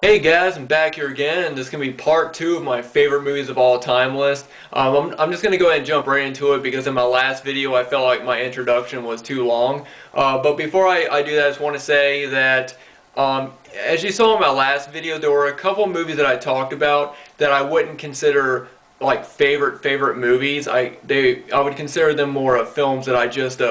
Hey guys, I'm back here again, and this is going to be part two of my favorite movies of all time list. I'm just going to go ahead and jump right into it because in my last video I felt like my introduction was too long. But before I do that, I just want to say that as you saw in my last video, there were a couple movies that I talked about that I wouldn't consider like favorite movies. I would consider them more of films that I just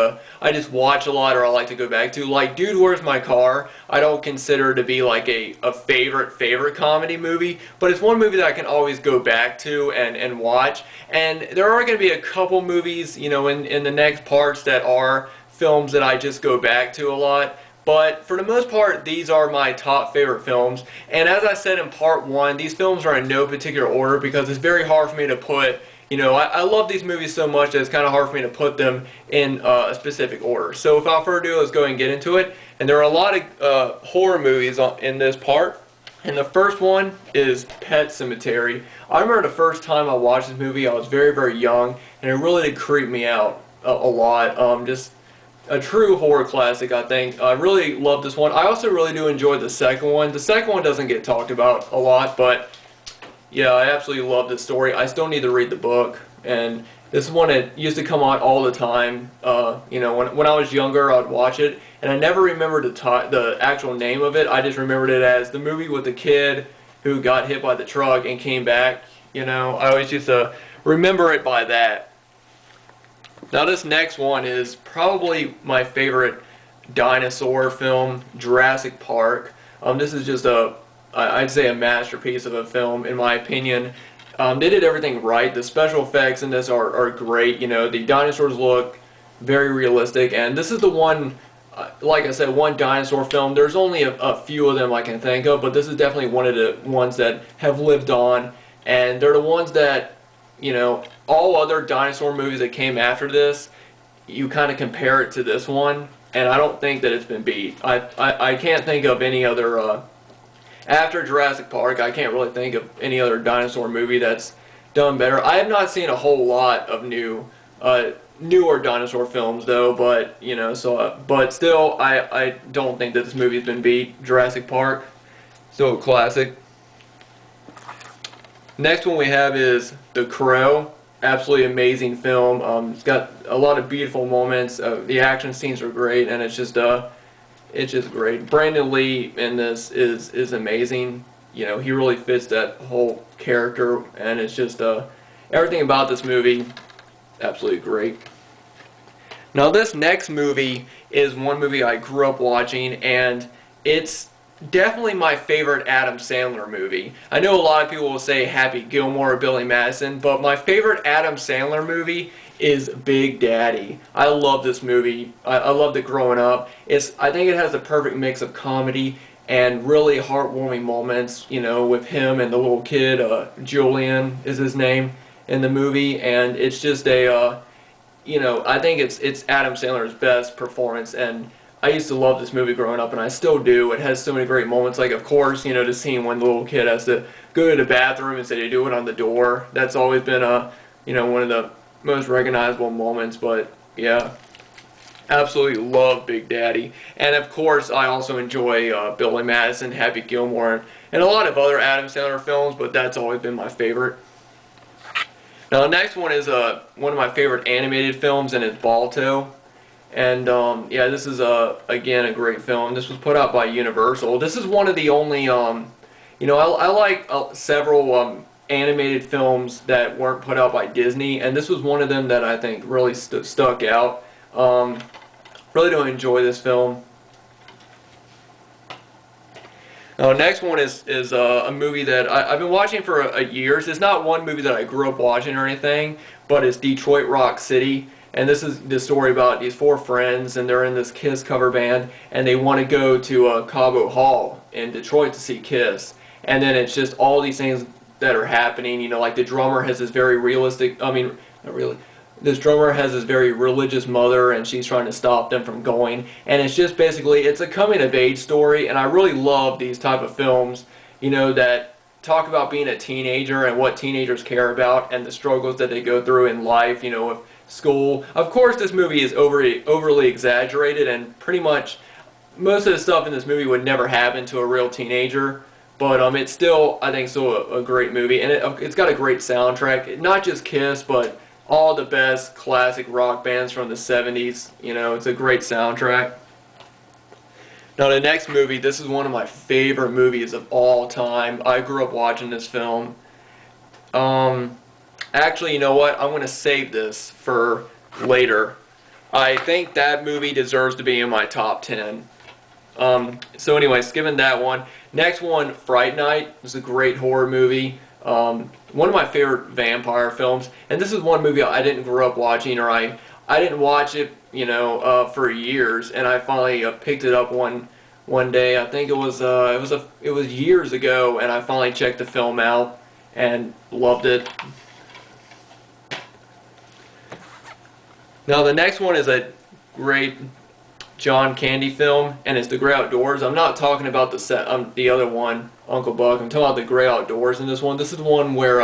watch a lot or I like to go back to. Like Dude, Where's My Car? I don't consider to be like a favorite comedy movie, but it's one movie that I can always go back to and watch. And there are going to be a couple movies, in the next parts that are films that I just go back to a lot. But for the most part, these are my top favorite films. And as I said in part one, these films are in no particular order because it's very hard for me to put, I love these movies so much that it's kind of hard for me to put them in a specific order. So without further ado, let's go ahead and get into it. And there are a lot of horror movies in this part. And the first one is Pet Sematary. I remember the first time I watched this movie, I was very young, and it really did creep me out a lot. Just a true horror classic, I think. I really love this one. I also really do enjoy the second one. The second one doesn't get talked about a lot, but yeah, I absolutely love this story. I still need to read the book, and this is one that used to come on all the time. When I was younger, I'd watch it, and I never remembered the actual name of it. I just remembered it as the movie with the kid who got hit by the truck and came back. I always used to remember it by that. Now this next one is probably my favorite dinosaur film, Jurassic Park. This is just I'd say a masterpiece of a film in my opinion. They did everything right. The special effects in this are great. The dinosaurs look very realistic, and this is the one, like I said, one dinosaur film. There's only a few of them I can think of, but this is definitely one of the ones that have lived on, and they're the ones that, all other dinosaur movies that came after this, you kind of compare it to this one, and I don't think that it's been beat. I can't think of any other, after Jurassic Park, I can't really think of any other dinosaur movie that's done better. I have not seen a whole lot of newer dinosaur films though, but, but still, I don't think that this movie's been beat. Jurassic Park, still a classic. Next one we have is The Crow. Absolutely amazing film. It's got a lot of beautiful moments. The action scenes are great, and it's just great. Brandon Lee in this is amazing. He really fits that whole character, and it's just everything about this movie absolutely great. Now this next movie is one movie I grew up watching, and it's definitely my favorite Adam Sandler movie. I know a lot of people will say Happy Gilmore or Billy Madison, but my favorite Adam Sandler movie is Big Daddy. I love this movie. I loved it growing up. I think it has the perfect mix of comedy and really heartwarming moments, with him and the little kid, Julian is his name in the movie, and it's just I think it's Adam Sandler's best performance, and I used to love this movie growing up, and I still do. It has so many great moments, like, of course, the scene when the little kid has to go to the bathroom instead of do it on the door. That's always been one of the most recognizable moments, but yeah, absolutely love Big Daddy. And of course, I also enjoy Billy Madison, Happy Gilmore, and a lot of other Adam Sandler films, but that's always been my favorite. Now the next one is one of my favorite animated films, and it's Balto. And yeah, this is again a great film. This was put out by Universal. This is one of the only I like several animated films that weren't put out by Disney, and this was one of them that I think really stuck out. Really do enjoy this film. Now, next one is a movie that I've been watching for years. It's not one movie that I grew up watching or anything, but it's Detroit Rock City. And this is the story about these four friends, and they're in this Kiss cover band, and they want to go to Cabo Hall in Detroit to see Kiss. And then it's just all these things that are happening, like the drummer has this very realistic, not really, this drummer has this very religious mother, and she's trying to stop them from going. And it's just basically, it's a coming-of-age story, and I really love these type of films, that talk about being a teenager and what teenagers care about and the struggles that they go through in life, with school. Of course, this movie is overly exaggerated, and pretty much most of the stuff in this movie would never happen to a real teenager, but it's still, I think, still a great movie, and it's got a great soundtrack. Not just Kiss, but all the best classic rock bands from the 70s. You know, it's a great soundtrack. Now the next movie, this is one of my favorite movies of all time. I grew up watching this film. Actually, you know what? I'm going to save this for later. I think that movie deserves to be in my top 10. So anyway, skipping that one. Next one, Fright Night. It's a great horror movie. One of my favorite vampire films. And this is one movie I didn't grow up watching, or I didn't watch it, you know, for years. And I finally picked it up one day. I think it was years ago, and I finally checked the film out and loved it. Now the next one is a great John Candy film, and it's The Great Outdoors. I'm not talking about the other one, Uncle Buck. I'm talking about The Great Outdoors in this one. This is the one where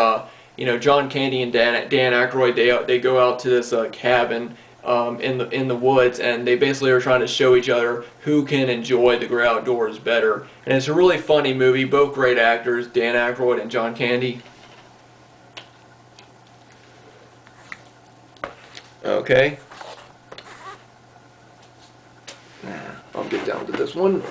you know, John Candy and Dan Aykroyd, they go out to this cabin in the woods, and they basically are trying to show each other who can enjoy the great outdoors better. And it's a really funny movie. Both great actors, Dan Aykroyd and John Candy. Okay. I'll get down to this one.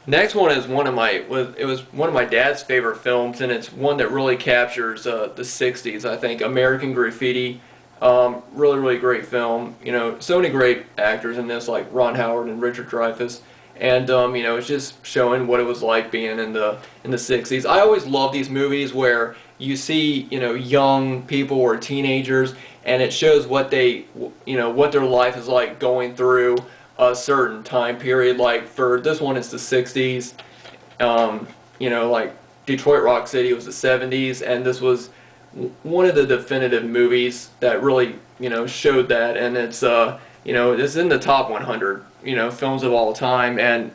Next one is one of my dad's favorite films, and it's one that really captures the 60s, I think. American Graffiti. Really great film. You know, so many great actors in this, like Ron Howard and Richard Dreyfuss. And you know, it's just showing what it was like being in the 60s. I always love these movies where you see, you know, young people or teenagers, and it shows what they, you know, what their life is like going through a certain time period. Like for this one, it's the 60s. You know, like Detroit Rock City was the 70s, and this was one of the definitive movies that really, you know, showed that. And it's you know, it's in the top 100, you know, films of all time, and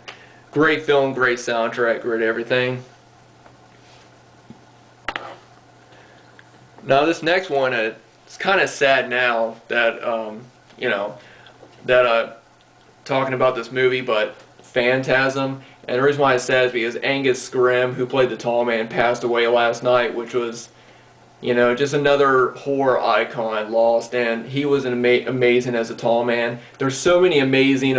great film, great soundtrack, great everything. Now this next one, it's kind of sad now that you know, that talking about this movie, but Phantasm. And the reason why it's sad is because Angus Scrimm, who played the tall man, passed away last night, which was, you know, just another horror icon lost. And he was amazing as a tall man. There's so many amazing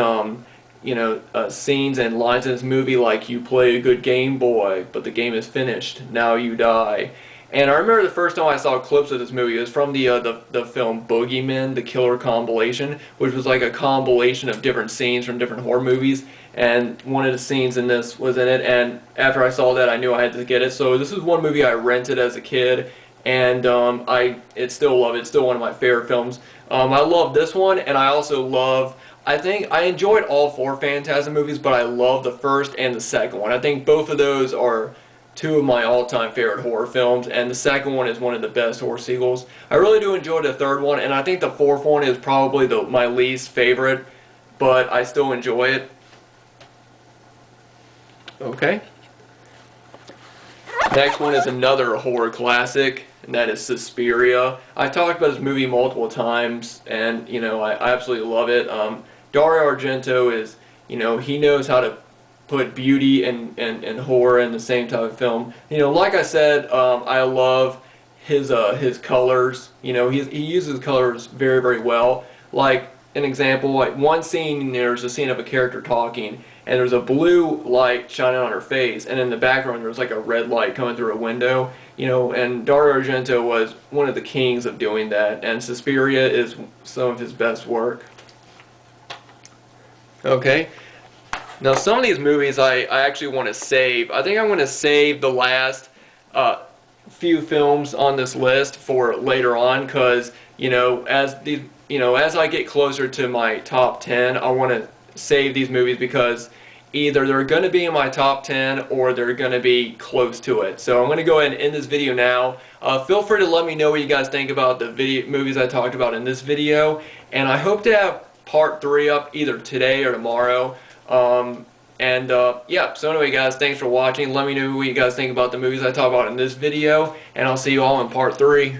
you know, scenes and lines in this movie, like, "You play a good game, boy, but the game is finished. Now you die." And I remember the first time I saw clips of this movie, it was from the film Boogeyman, the Killer Compilation, which was like a compilation of different scenes from different horror movies. And one of the scenes in this was in it, and after I saw that, I knew I had to get it. So this is one movie I rented as a kid, and I still love it. It's still one of my favorite films. I love this one, and I also love, I think I enjoyed all four Phantasm movies, but I love the first and the second one. I think both of those are two of my all-time favorite horror films, and the second one is one of the best horror sequels. I really do enjoy the third one, and I think the fourth one is probably my least favorite, but I still enjoy it. Okay. Next one is another horror classic, and that is Suspiria. I talked about this movie multiple times, and you know, I absolutely love it. Dario Argento is, you know, he knows how to put beauty and horror in the same type of film. You know, like I said, I love his colors. You know, he uses colors very well. Like an example, like one scene, there's a scene of a character talking, and there's a blue light shining on her face, and in the background there's like a red light coming through a window. You know, and Dario Argento was one of the kings of doing that, and Suspiria is some of his best work. Okay. Now some of these movies I actually want to save. I think I'm going to save the last few films on this list for later on, because you know, as I get closer to my top 10, I want to save these movies because either they're going to be in my top 10 or they're going to be close to it. So I'm going to go ahead and end this video now. Feel free to let me know what you guys think about the movies I talked about in this video, and I hope to have part 3 up either today or tomorrow. Yeah, so anyway guys, thanks for watching. Let me know what you guys think about the movies I talk about in this video, and I'll see you all in part 3.